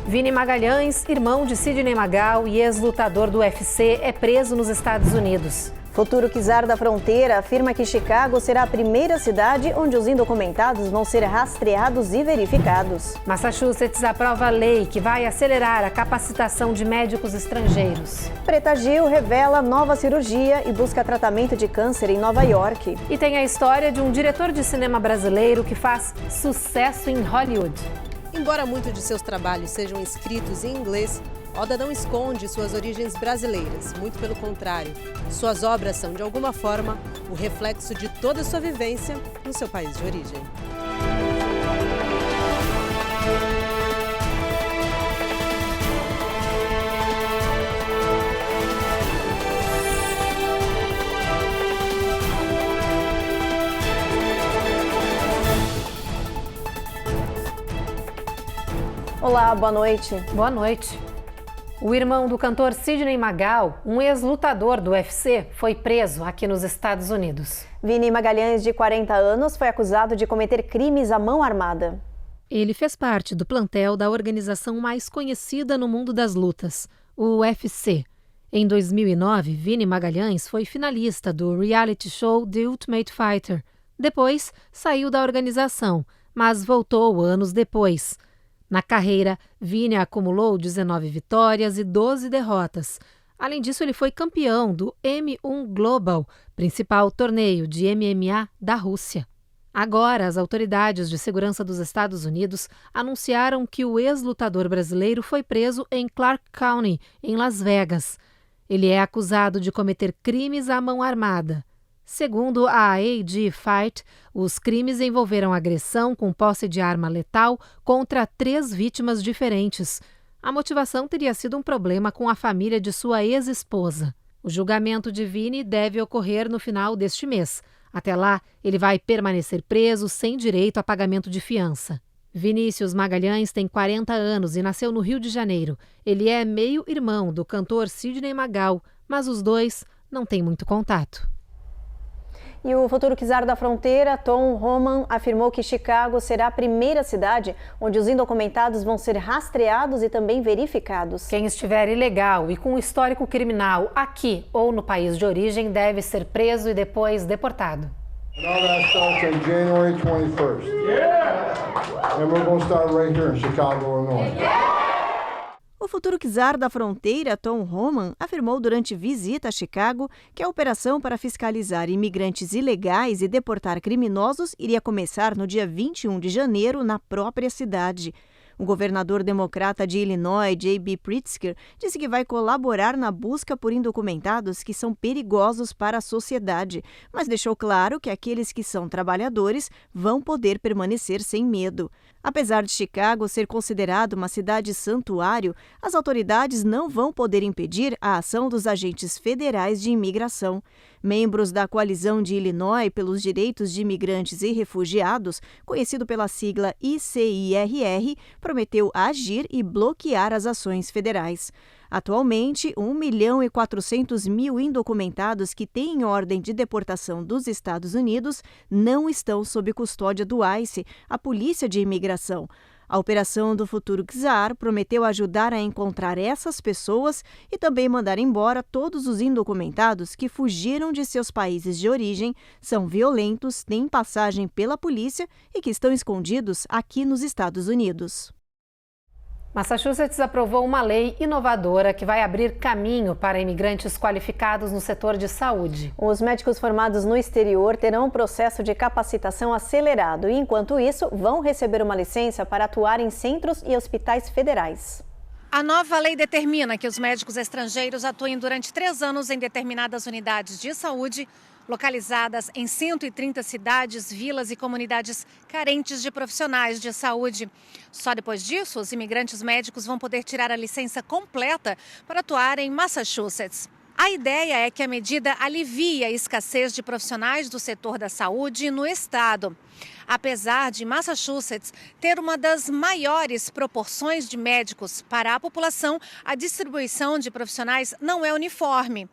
Vini Magalhães, irmão de Sidney Magal e ex-lutador do UFC, é preso nos Estados Unidos. Futuro czar da fronteira afirma que Chicago será a primeira cidade onde os indocumentados vão ser rastreados e verificados. Massachusetts aprova a lei que vai acelerar a capacitação de médicos estrangeiros. Preta Gil revela nova cirurgia e busca tratamento de câncer em Nova York. E tem a história de um diretor de cinema brasileiro que faz sucesso em Hollywood. Embora muitos de seus trabalhos sejam escritos em inglês, Oda não esconde suas origens brasileiras, muito pelo contrário. Suas obras são, de alguma forma, o reflexo de toda a sua vivência no seu país de origem. Olá, boa noite. Boa noite. O irmão do cantor Sidney Magal, um ex-lutador do UFC, foi preso aqui nos Estados Unidos. Vini Magalhães, de 40 anos, foi acusado de cometer crimes à mão armada. Ele fez parte do plantel da organização mais conhecida no mundo das lutas, o UFC. Em 2009, Vini Magalhães foi finalista do reality show The Ultimate Fighter. Depois, saiu da organização, mas voltou anos depois. Na carreira, Vini acumulou 19 vitórias e 12 derrotas. Além disso, ele foi campeão do M1 Global, principal torneio de MMA da Rússia. Agora, as autoridades de segurança dos Estados Unidos anunciaram que o ex-lutador brasileiro foi preso em Clark County, em Las Vegas. Ele é acusado de cometer crimes à mão armada. Segundo a AG Fight, os crimes envolveram agressão com posse de arma letal contra 3 vítimas diferentes. A motivação teria sido um problema com a família de sua ex-esposa. O julgamento de Vini deve ocorrer no final deste mês. Até lá, ele vai permanecer preso sem direito a pagamento de fiança. Vinícius Magalhães tem 40 anos e nasceu no Rio de Janeiro. Ele é meio-irmão do cantor Sidney Magal, mas os dois não têm muito contato. E o futuro czar da fronteira, Tom Homan, afirmou que Chicago será a primeira cidade onde os indocumentados vão ser rastreados e também verificados. Quem estiver ilegal e com histórico criminal aqui ou no país de origem deve ser preso e depois deportado. All that starts on January 21st. Yeah! And we're going to start right here in Chicago, Illinois. O futuro czar da fronteira, Tom Homan, afirmou durante visita a Chicago que a operação para fiscalizar imigrantes ilegais e deportar criminosos iria começar no dia 21 de janeiro na própria cidade. O governador democrata de Illinois, J.B. Pritzker, disse que vai colaborar na busca por indocumentados que são perigosos para a sociedade, mas deixou claro que aqueles que são trabalhadores vão poder permanecer sem medo. Apesar de Chicago ser considerado uma cidade santuário, as autoridades não vão poder impedir a ação dos agentes federais de imigração. Membros da Coalizão de Illinois pelos Direitos de Imigrantes e Refugiados, conhecido pela sigla ICIRR, prometeu agir e bloquear as ações federais. Atualmente, 1.400.000 indocumentados que têm ordem de deportação dos Estados Unidos não estão sob custódia do ICE, a Polícia de Imigração. A operação do futuro czar prometeu ajudar a encontrar essas pessoas e também mandar embora todos os indocumentados que fugiram de seus países de origem, são violentos, têm passagem pela polícia e que estão escondidos aqui nos Estados Unidos. Massachusetts aprovou uma lei inovadora que vai abrir caminho para imigrantes qualificados no setor de saúde. Os médicos formados no exterior terão um processo de capacitação acelerado e, enquanto isso, vão receber uma licença para atuar em centros e hospitais federais. A nova lei determina que os médicos estrangeiros atuem durante 3 anos em determinadas unidades de saúde, localizadas em 130 cidades, vilas e comunidades carentes de profissionais de saúde. Só depois disso, os imigrantes médicos vão poder tirar a licença completa para atuar em Massachusetts. A ideia é que a medida alivie a escassez de profissionais do setor da saúde no estado. Apesar de Massachusetts ter uma das maiores proporções de médicos para a população, a distribuição de profissionais não é uniforme.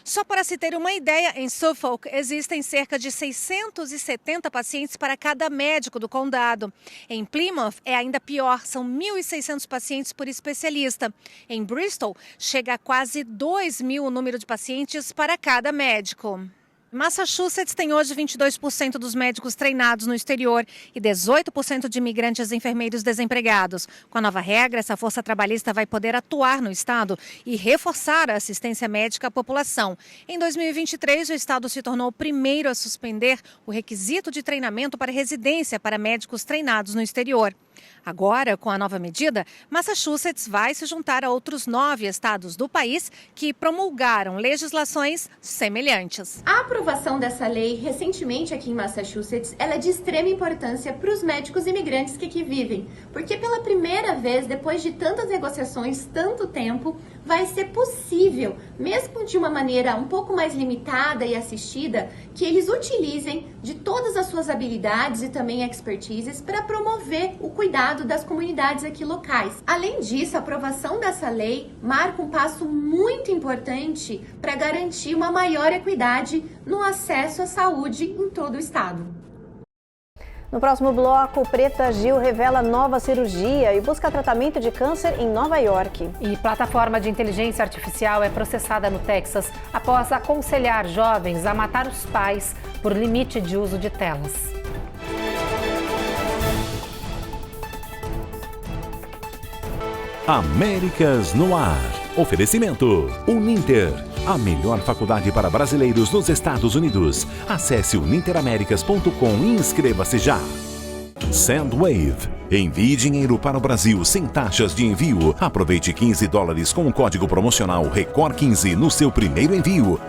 Só para se ter uma ideia, em Suffolk existem cerca de 670 pacientes para cada médico do condado. Em Plymouth é ainda pior, são 1.600 pacientes por especialista. Em Bristol chega a quase 2.000 o número de pacientes para cada médico. Massachusetts tem hoje 22% dos médicos treinados no exterior e 18% de imigrantes e enfermeiros desempregados. Com a nova regra, essa força trabalhista vai poder atuar no estado e reforçar a assistência médica à população. Em 2023, o estado se tornou o primeiro a suspender o requisito de treinamento para residência para médicos treinados no exterior. Agora, com a nova medida, Massachusetts vai se juntar a outros 9 estados do país que promulgaram legislações semelhantes. A aprovação dessa lei recentemente aqui em Massachusetts, ela é de extrema importância para os médicos imigrantes que aqui vivem, porque pela primeira vez, depois de tantas negociações, tanto tempo, vai ser possível, mesmo de uma maneira um pouco mais limitada e assistida, que eles utilizem de todas as suas habilidades e também expertises para promover o cuidado das comunidades aqui locais. Além disso, a aprovação dessa lei marca um passo muito importante para garantir uma maior equidade no acesso à saúde em todo o estado. No próximo bloco, Preta Gil revela nova cirurgia e busca tratamento de câncer em Nova York. E plataforma de inteligência artificial é processada no Texas após aconselhar jovens a matar os pais por limite de uso de telas. Américas no Ar. Oferecimento Uninter, a melhor faculdade para brasileiros nos Estados Unidos. Acesse uninteraméricas.com e inscreva-se já. Sendwave. Envie dinheiro para o Brasil sem taxas de envio. Aproveite $15 com o código promocional RECOR15 no seu primeiro envio.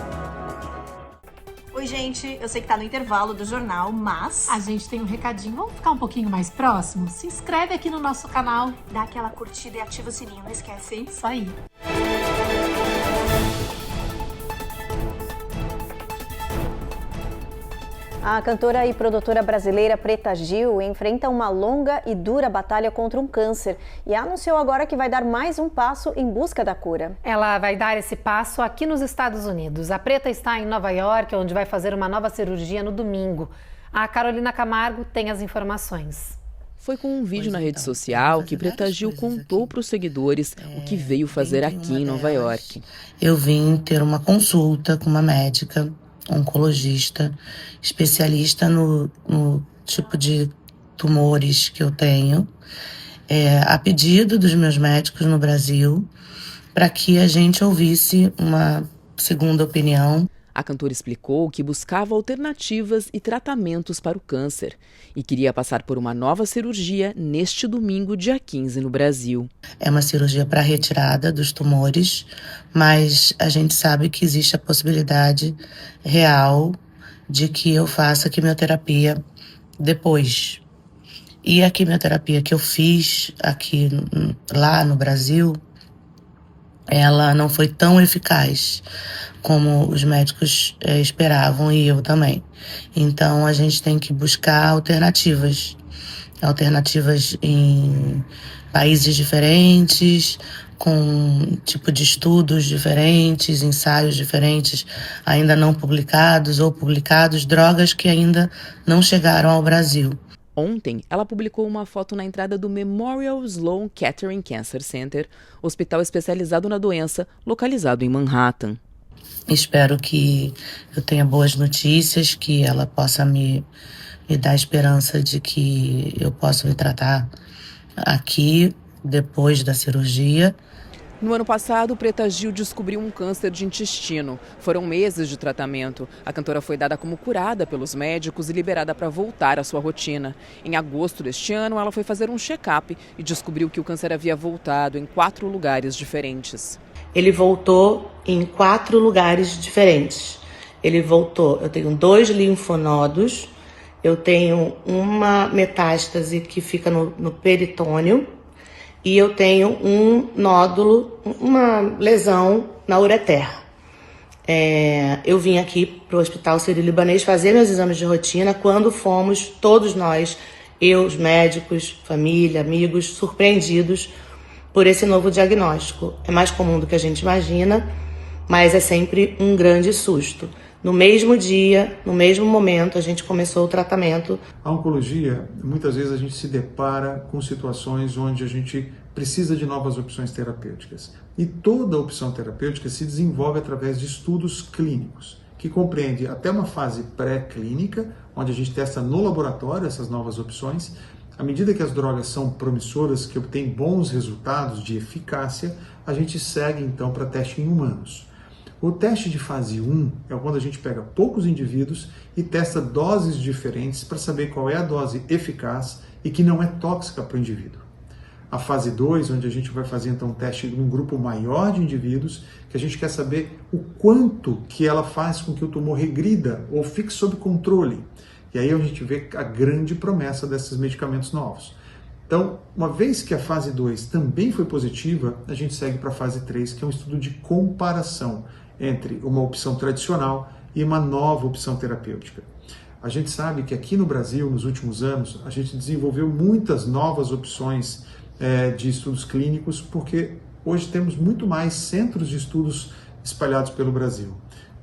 Oi, gente, eu sei que tá no intervalo do jornal, mas A gente tem um recadinho, vamos ficar um pouquinho mais próximo? Se inscreve aqui no nosso canal. dá aquela curtida e ativa o sininho, não esquece, hein? Isso aí. A cantora e produtora brasileira Preta Gil enfrenta uma longa e dura batalha contra um câncer e anunciou agora que vai dar mais um passo em busca da cura. Ela vai dar esse passo aqui nos Estados Unidos. A Preta está em Nova York, onde vai fazer uma nova cirurgia no domingo. A Carolina Camargo tem as informações. Foi com um vídeo na rede social que Preta Gil contou para os seguidores o que veio fazer aqui em Nova York. Eu vim ter uma consulta com uma médica, oncologista, especialista no tipo de tumores que eu tenho, a pedido dos meus médicos no Brasil, para que a gente ouvisse uma segunda opinião. A cantora explicou que buscava alternativas e tratamentos para o câncer e queria passar por uma nova cirurgia neste domingo, dia 15, no Brasil. É uma cirurgia para retirada dos tumores, mas a gente sabe que existe a possibilidade real de que eu faça quimioterapia depois. E a quimioterapia que eu fiz aqui lá no Brasil, ela não foi tão eficaz como os médicos esperavam e eu também. Então a gente tem que buscar alternativas em países diferentes, com tipo de estudos diferentes, ensaios diferentes, ainda não publicados ou publicados, drogas que ainda não chegaram ao Brasil. Ontem, ela publicou uma foto na entrada do Memorial Sloan Kettering Cancer Center, hospital especializado na doença, localizado em Manhattan. Espero que eu tenha boas notícias, que ela possa me dar esperança de que eu possa me tratar aqui depois da cirurgia. No ano passado, Preta Gil descobriu um câncer de intestino. Foram meses de tratamento. A cantora foi dada como curada pelos médicos e liberada para voltar à sua rotina. Em agosto deste ano, ela foi fazer um check-up e descobriu que o câncer havia voltado em 4 lugares diferentes. Ele voltou em 4 lugares diferentes. Eu tenho 2 linfonodos, eu tenho uma metástase que fica no peritônio e eu tenho um nódulo, uma lesão na ureter. Eu vim aqui para o Hospital Sírio-Libanês fazer meus exames de rotina quando fomos, todos nós, eu, os médicos, família, amigos, surpreendidos por esse novo diagnóstico. É mais comum do que a gente imagina, mas é sempre um grande susto. No mesmo dia, no mesmo momento, a gente começou o tratamento. A oncologia, muitas vezes a gente se depara com situações onde a gente precisa de novas opções terapêuticas. E toda opção terapêutica se desenvolve através de estudos clínicos, que compreende até uma fase pré-clínica, onde a gente testa no laboratório essas novas opções. À medida que as drogas são promissoras, que obtêm bons resultados de eficácia, a gente segue então para teste em humanos. O teste de fase 1 é quando a gente pega poucos indivíduos e testa doses diferentes para saber qual é a dose eficaz e que não é tóxica para o indivíduo. A fase 2, onde a gente vai fazer então um teste num grupo maior de indivíduos, que a gente quer saber o quanto que ela faz com que o tumor regrida ou fique sob controle. E aí a gente vê a grande promessa desses medicamentos novos. Então, uma vez que a fase 2 também foi positiva, a gente segue para a fase 3, que é um estudo de comparação entre uma opção tradicional e uma nova opção terapêutica. A gente sabe que aqui no Brasil, nos últimos anos, a gente desenvolveu muitas novas opções de estudos clínicos, porque hoje temos muito mais centros de estudos espalhados pelo Brasil.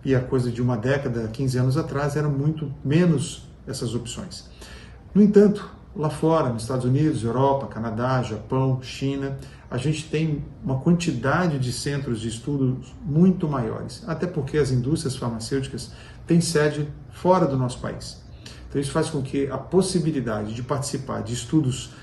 E a coisa de uma década, 15 anos atrás, eram muito menos essas opções. No entanto, lá fora, nos Estados Unidos, Europa, Canadá, Japão, China, a gente tem uma quantidade de centros de estudos muito maiores, até porque as indústrias farmacêuticas têm sede fora do nosso país. Então isso faz com que a possibilidade de participar de estudos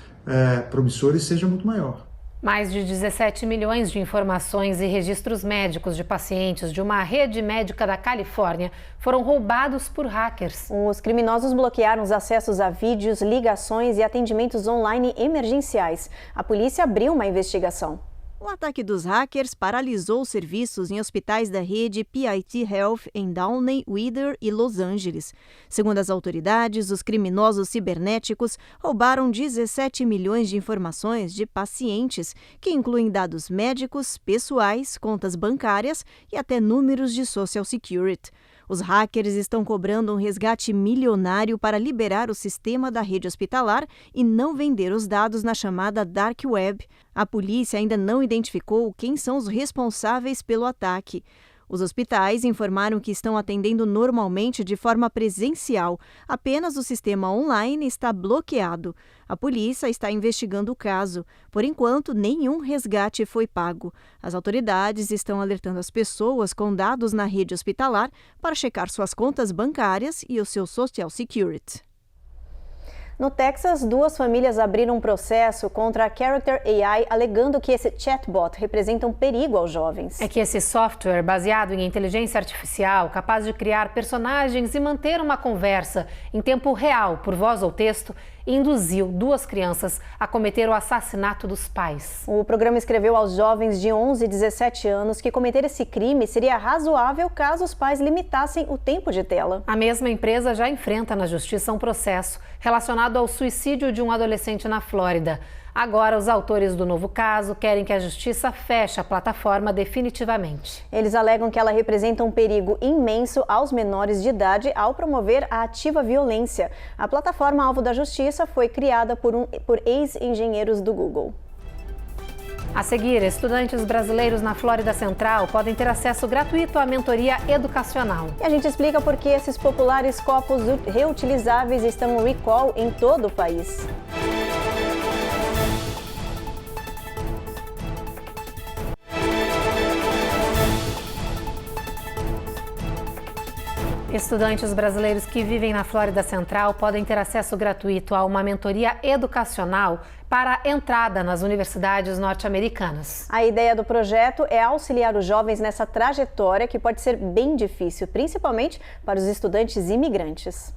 promissores seja muito maior. Mais de 17 milhões de informações e registros médicos de pacientes de uma rede médica da Califórnia foram roubados por hackers. Os criminosos bloquearam os acessos a vídeos, ligações e atendimentos online emergenciais. A polícia abriu uma investigação. O ataque dos hackers paralisou os serviços em hospitais da rede PIT Health em Downey, Wheeler e Los Angeles. Segundo as autoridades, os criminosos cibernéticos roubaram 17 milhões de informações de pacientes, que incluem dados médicos, pessoais, contas bancárias e até números de Social Security. Os hackers estão cobrando um resgate milionário para liberar o sistema da rede hospitalar e não vender os dados na chamada Dark Web. A polícia ainda não identificou quem são os responsáveis pelo ataque. Os hospitais informaram que estão atendendo normalmente de forma presencial. Apenas o sistema online está bloqueado. A polícia está investigando o caso. Por enquanto, nenhum resgate foi pago. As autoridades estão alertando as pessoas com dados na rede hospitalar para checar suas contas bancárias e o seu Social Security. No Texas, 2 famílias abriram um processo contra a Character AI, alegando que esse chatbot representa um perigo aos jovens. É que esse software, baseado em inteligência artificial, capaz de criar personagens e manter uma conversa em tempo real, por voz ou texto, induziu 2 crianças a cometer o assassinato dos pais. O programa escreveu aos jovens de 11 e 17 anos que cometer esse crime seria razoável caso os pais limitassem o tempo de tela. A mesma empresa já enfrenta na justiça um processo relacionado ao suicídio de um adolescente na Flórida. Agora, os autores do novo caso querem que a justiça feche a plataforma definitivamente. Eles alegam que ela representa um perigo imenso aos menores de idade ao promover a ativa violência. A plataforma alvo da justiça foi criada por ex-engenheiros do Google. A seguir, estudantes brasileiros na Flórida Central podem ter acesso gratuito à mentoria educacional. E a gente explica por que esses populares copos reutilizáveis estão no recall em todo o país. Estudantes brasileiros que vivem na Flórida Central podem ter acesso gratuito a uma mentoria educacional para entrada nas universidades norte-americanas. A ideia do projeto é auxiliar os jovens nessa trajetória que pode ser bem difícil, principalmente para os estudantes imigrantes.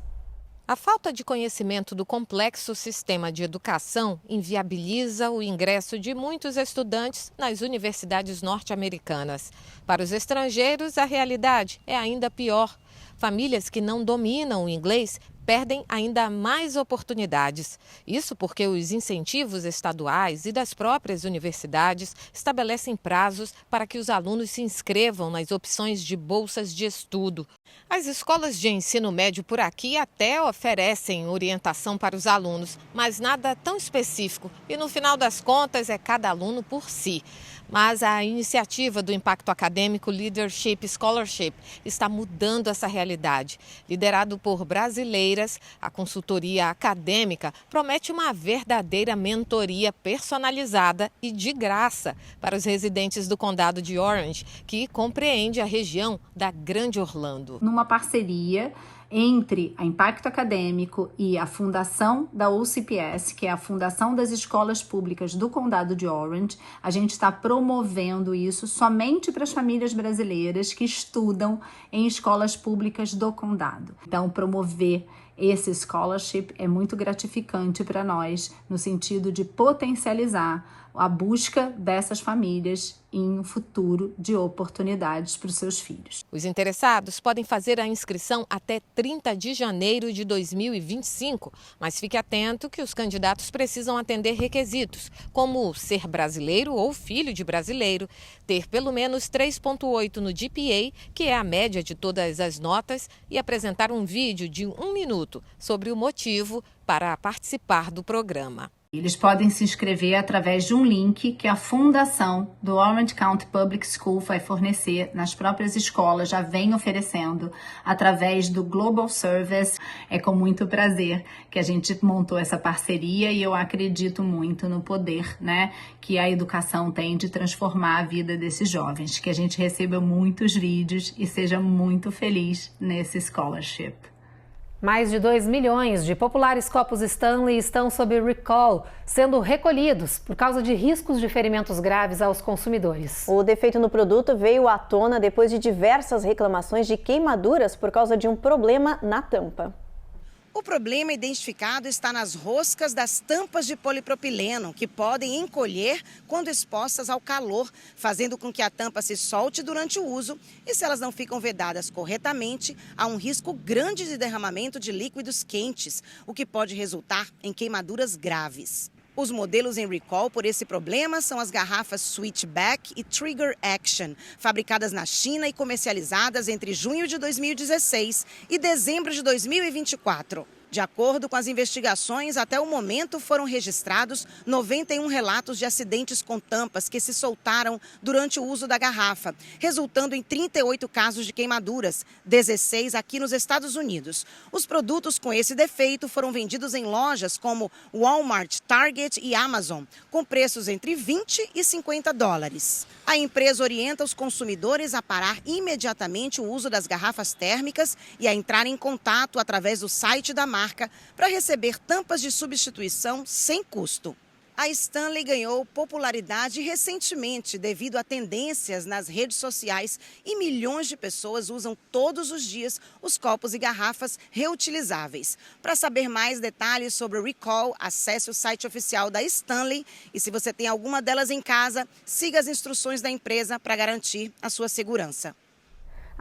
A falta de conhecimento do complexo sistema de educação inviabiliza o ingresso de muitos estudantes nas universidades norte-americanas. Para os estrangeiros, a realidade é ainda pior. Famílias que não dominam o inglês perdem ainda mais oportunidades. Isso porque os incentivos estaduais e das próprias universidades estabelecem prazos para que os alunos se inscrevam nas opções de bolsas de estudo. As escolas de ensino médio por aqui até oferecem orientação para os alunos, mas nada tão específico. E no final das contas é cada aluno por si. Mas a iniciativa do Impacto Acadêmico Leadership Scholarship está mudando essa realidade. Liderado por brasileiras, a consultoria acadêmica promete uma verdadeira mentoria personalizada e de graça para os residentes do condado de Orange, que compreende a região da Grande Orlando. Numa parceria entre a Impacto Acadêmico e a fundação da OCPS, que é a Fundação das Escolas Públicas do Condado de Orange, a gente está promovendo isso somente para as famílias brasileiras que estudam em escolas públicas do condado. Então, promover esse scholarship é muito gratificante para nós, no sentido de potencializar a busca dessas famílias em um futuro de oportunidades para os seus filhos. Os interessados podem fazer a inscrição até 30 de janeiro de 2025, mas fique atento que os candidatos precisam atender requisitos, como ser brasileiro ou filho de brasileiro, ter pelo menos 3,8 no GPA, que é a média de todas as notas, e apresentar um vídeo de 1 minuto sobre o motivo para participar do programa. Eles podem se inscrever através de um link que a fundação do Orange County Public School vai fornecer nas próprias escolas, já vem oferecendo através do Global Service. É com muito prazer que a gente montou essa parceria e eu acredito muito no poder, que a educação tem de transformar a vida desses jovens. Que a gente receba muitos vídeos e seja muito feliz nesse scholarship. Mais de 2 milhões de populares copos Stanley estão sob recall, sendo recolhidos por causa de riscos de ferimentos graves aos consumidores. O defeito no produto veio à tona depois de diversas reclamações de queimaduras por causa de um problema na tampa. O problema identificado está nas roscas das tampas de polipropileno, que podem encolher quando expostas ao calor, fazendo com que a tampa se solte durante o uso. E se elas não ficam vedadas corretamente, há um risco grande de derramamento de líquidos quentes, o que pode resultar em queimaduras graves. Os modelos em recall por esse problema são as garrafas Switchback e Trigger Action, fabricadas na China e comercializadas entre junho de 2016 e dezembro de 2024. De acordo com as investigações, até o momento foram registrados 91 relatos de acidentes com tampas que se soltaram durante o uso da garrafa, resultando em 38 casos de queimaduras, 16 aqui nos Estados Unidos. Os produtos com esse defeito foram vendidos em lojas como Walmart, Target e Amazon, com preços entre $20 e $50. A empresa orienta os consumidores a parar imediatamente o uso das garrafas térmicas e a entrar em contato através do site da marca para receber tampas de substituição sem custo. A Stanley ganhou popularidade recentemente devido a tendências nas redes sociais e milhões de pessoas usam todos os dias os copos e garrafas reutilizáveis. Para saber mais detalhes sobre o recall, acesse o site oficial da Stanley e se você tem alguma delas em casa, siga as instruções da empresa para garantir a sua segurança.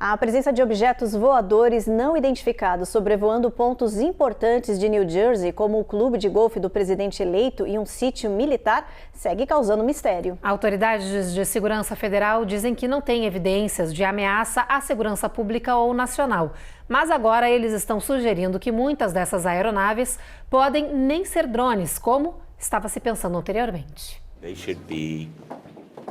A presença de objetos voadores não identificados sobrevoando pontos importantes de New Jersey, como o clube de golfe do presidente eleito e um sítio militar, segue causando mistério. Autoridades de segurança federal dizem que não têm evidências de ameaça à segurança pública ou nacional. Mas agora eles estão sugerindo que muitas dessas aeronaves podem nem ser drones, como estava se pensando anteriormente. They should be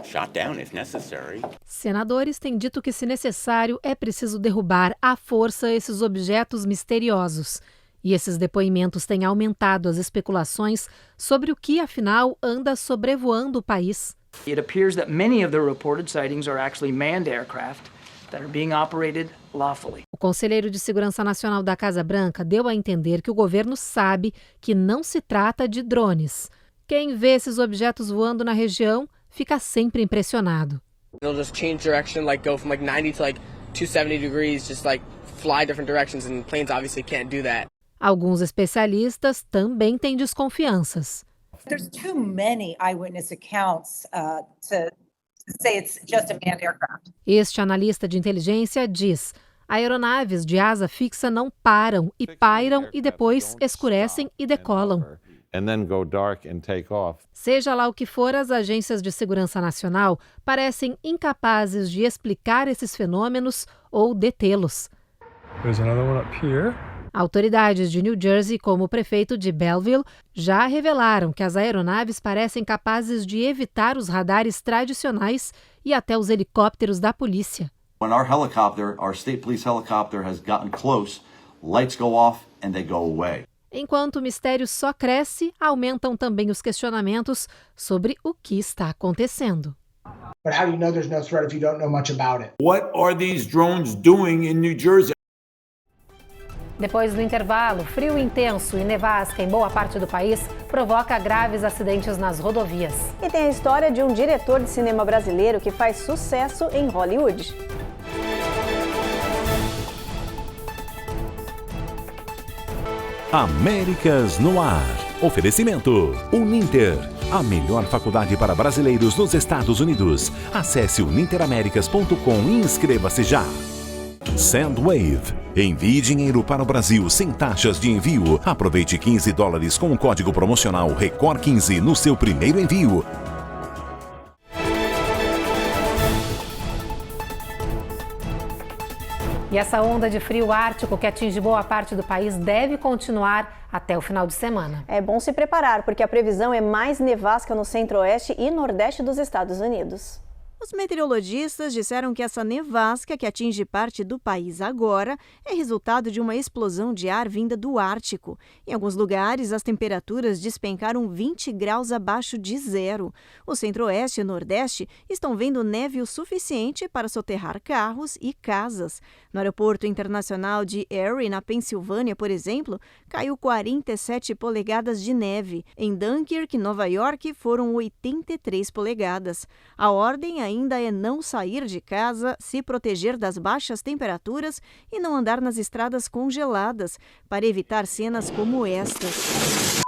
shot down if necessary. Senadores têm dito que, se necessário, é preciso derrubar à força esses objetos misteriosos. E esses depoimentos têm aumentado as especulações sobre o que, afinal, anda sobrevoando o país. It appears that many of the reported sightings are actually manned aircraft that are being operated lawfully. O conselheiro de Segurança Nacional da Casa Branca deu a entender que o governo sabe que não se trata de drones. Quem vê esses objetos voando na região fica sempre impressionado. They'll just change direction, go from 90 to 270 degrees, just fly different directions, and planes obviously can't do that. Alguns especialistas também têm desconfianças. There's too many eyewitness accounts to say it's just a manned aircraft. Este analista de inteligência diz: Aeronaves de asa fixa não param e pairam e depois escurecem e decolam. Seja lá o que for, as agências de segurança nacional parecem incapazes de explicar esses fenômenos ou detê-los. Autoridades de New Jersey, como o prefeito de Belleville, já revelaram que as aeronaves parecem capazes de evitar os radares tradicionais e até os helicópteros da polícia. When our state police helicopter has gotten close, lights go off and they go away. Enquanto o mistério só cresce, aumentam também os questionamentos sobre o que está acontecendo. But how do you know there's no threat if you don't know much about it? What are these drones doing in New Jersey? Depois do intervalo, frio intenso e nevasca em boa parte do país provoca graves acidentes nas rodovias. E tem a história de um diretor de cinema brasileiro que faz sucesso em Hollywood. Américas no Ar. Oferecimento Uninter, a melhor faculdade para brasileiros nos Estados Unidos. Acesse uninteramericas.com e inscreva-se já. Sandwave. Envie dinheiro para o Brasil sem taxas de envio. Aproveite $15 com o código promocional RECOR15 no seu primeiro envio. E essa onda de frio ártico que atinge boa parte do país deve continuar até o final de semana. É bom se preparar, porque a previsão é mais nevasca no centro-oeste e nordeste dos Estados Unidos. Os meteorologistas disseram que essa nevasca, que atinge parte do país agora, é resultado de uma explosão de ar vinda do Ártico. Em alguns lugares, as temperaturas despencaram 20 graus abaixo de zero. O centro-oeste e nordeste estão vendo neve o suficiente para soterrar carros e casas. No aeroporto internacional de Erie, na Pensilvânia, por exemplo, caiu 47 polegadas de neve. Em Dunkirk, Nova York, foram 83 polegadas. A ordem ainda é não sair de casa, se proteger das baixas temperaturas e não andar nas estradas congeladas, para evitar cenas como estas.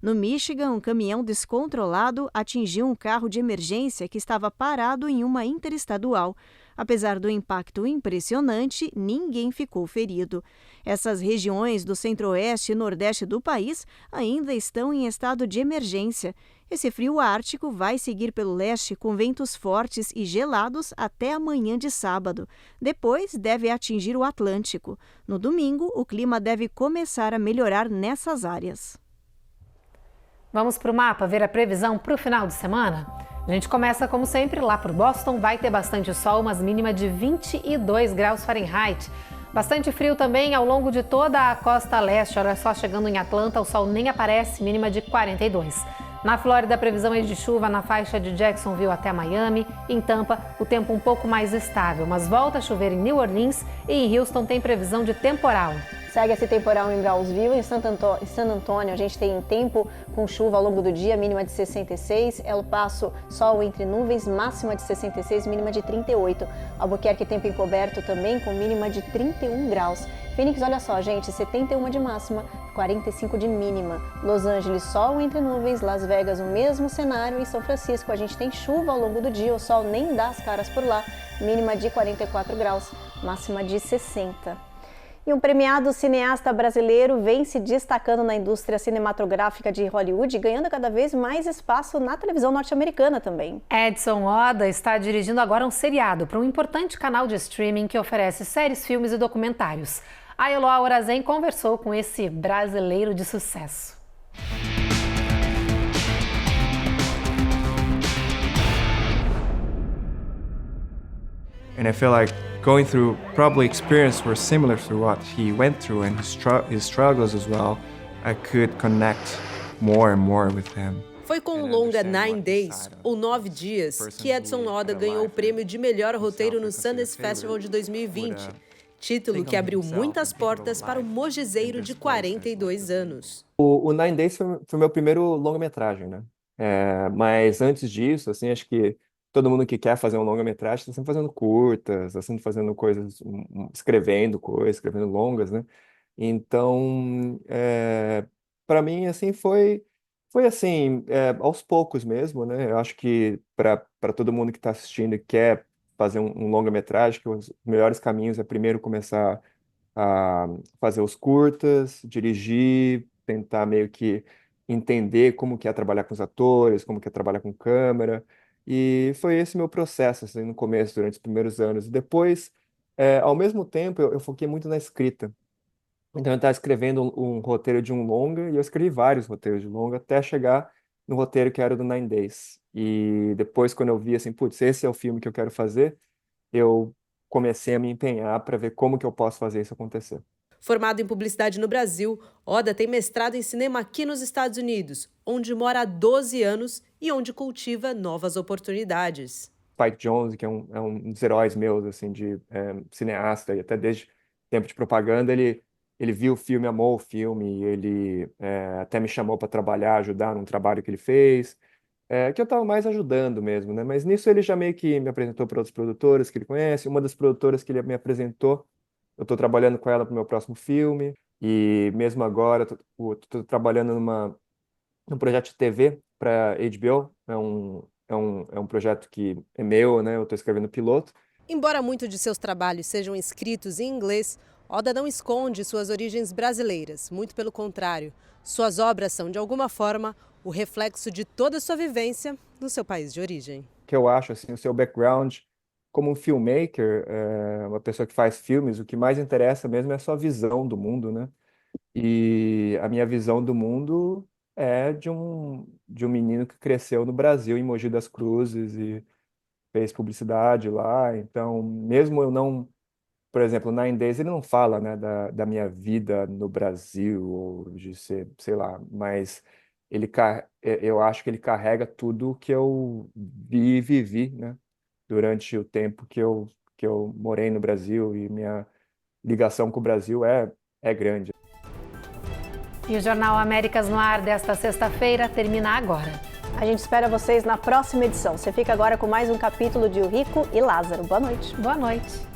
No Michigan, um caminhão descontrolado atingiu um carro de emergência que estava parado em uma interestadual. Apesar do impacto impressionante, ninguém ficou ferido. Essas regiões do centro-oeste e nordeste do país ainda estão em estado de emergência. Esse frio ártico vai seguir pelo leste com ventos fortes e gelados até amanhã de sábado. Depois, deve atingir o Atlântico. No domingo, o clima deve começar a melhorar nessas áreas. Vamos para o mapa ver a previsão para o final de semana? A gente começa, como sempre, lá por Boston. Vai ter bastante sol, umas mínimas de 22 graus Fahrenheit. Bastante frio também ao longo de toda a costa leste. Olha só, chegando em Atlanta, o sol nem aparece, mínima de 42. Na Flórida, a previsão é de chuva na faixa de Jacksonville até Miami. Em Tampa, o tempo um pouco mais estável, mas volta a chover em New Orleans e em Houston tem previsão de temporal. Segue esse temporal em Brownsville. Em San Antônio, a gente tem tempo com chuva ao longo do dia, mínima de 66. El Paso, sol entre nuvens, máxima de 66, mínima de 38. Albuquerque, tempo encoberto também, com mínima de 31 graus. Phoenix, olha só, gente, 71 de máxima, 45 de mínima. Los Angeles, sol entre nuvens. Las Vegas, o mesmo cenário. Em São Francisco, a gente tem chuva ao longo do dia, o sol nem dá as caras por lá, mínima de 44 graus, máxima de 60. E um premiado cineasta brasileiro vem se destacando na indústria cinematográfica de Hollywood, ganhando cada vez mais espaço na televisão norte-americana também. Edson Oda está dirigindo agora um seriado para um importante canal de streaming que oferece séries, filmes e documentários. A Eloá Orazen conversou com esse brasileiro de sucesso. And I feel like going through probably experience were similar to what he went through and his struggles as well. I could connect more and more with him. Foi com o longa 9 Days, ou 9 Dias, que Edson Oda ganhou o prêmio de melhor roteiro no Sundance Festival de 2020. Título que abriu muitas portas para o mojizeiro de 42 anos. O 9 Days foi o meu primeiro longa-metragem, né? Mas antes disso, assim, acho que todo mundo que quer fazer um longa-metragem está sempre fazendo curtas, está sempre fazendo coisas, escrevendo longas, né? Então, para mim, assim, foi assim, aos poucos mesmo, né? Eu acho que para todo mundo que está assistindo e quer fazer um longa-metragem, que os melhores caminhos é primeiro começar a fazer os curtas, dirigir, tentar meio que entender como que é trabalhar com os atores, como que é trabalhar com câmera. E foi esse meu processo, assim, no começo, durante os primeiros anos. E depois, ao mesmo tempo, eu foquei muito na escrita. Então, eu estava escrevendo um roteiro de um longa, e eu escrevi vários roteiros de longa, até chegar no roteiro que era do Nine Days. E depois, quando eu vi, assim, putz, esse é o filme que eu quero fazer, eu comecei a me empenhar para ver como que eu posso fazer isso acontecer. Formado em publicidade no Brasil, Oda tem mestrado em cinema aqui nos Estados Unidos, onde mora há 12 anos e onde cultiva novas oportunidades. Spike Jonze, que é um dos heróis meus, assim, de cineasta, e até desde tempo de propaganda, ele viu o filme, amou o filme, e ele até me chamou para trabalhar, ajudar num trabalho que ele fez, que eu estava mais ajudando mesmo, né? Mas nisso ele já meio que me apresentou para outros produtores que ele conhece. Uma das produtoras que ele me apresentou, eu estou trabalhando com ela para o meu próximo filme, e mesmo agora estou trabalhando num projeto de TV para HBO. É um projeto que é meu, né? Eu estou escrevendo piloto. Embora muitos de seus trabalhos sejam escritos em inglês, Oda não esconde suas origens brasileiras, muito pelo contrário. Suas obras são, de alguma forma, o reflexo de toda a sua vivência no seu país de origem. Que eu acho, assim, o seu background como um filmmaker, uma pessoa que faz filmes, o que mais interessa mesmo é a sua visão do mundo, né? E a minha visão do mundo é de um menino que cresceu no Brasil, em Mogi das Cruzes, e fez publicidade lá. Então, mesmo eu não... Por exemplo, o Nine Days, ele não fala, né, da minha vida no Brasil, ou de ser, sei lá, mas eu acho que ele carrega tudo que eu vi e vivi, né, durante o tempo que eu morei no Brasil, e minha ligação com o Brasil é grande. E o Jornal Américas no Ar desta sexta-feira termina agora. A gente espera vocês na próxima edição. Você fica agora com mais um capítulo de O Rico e Lázaro. Boa noite. Boa noite.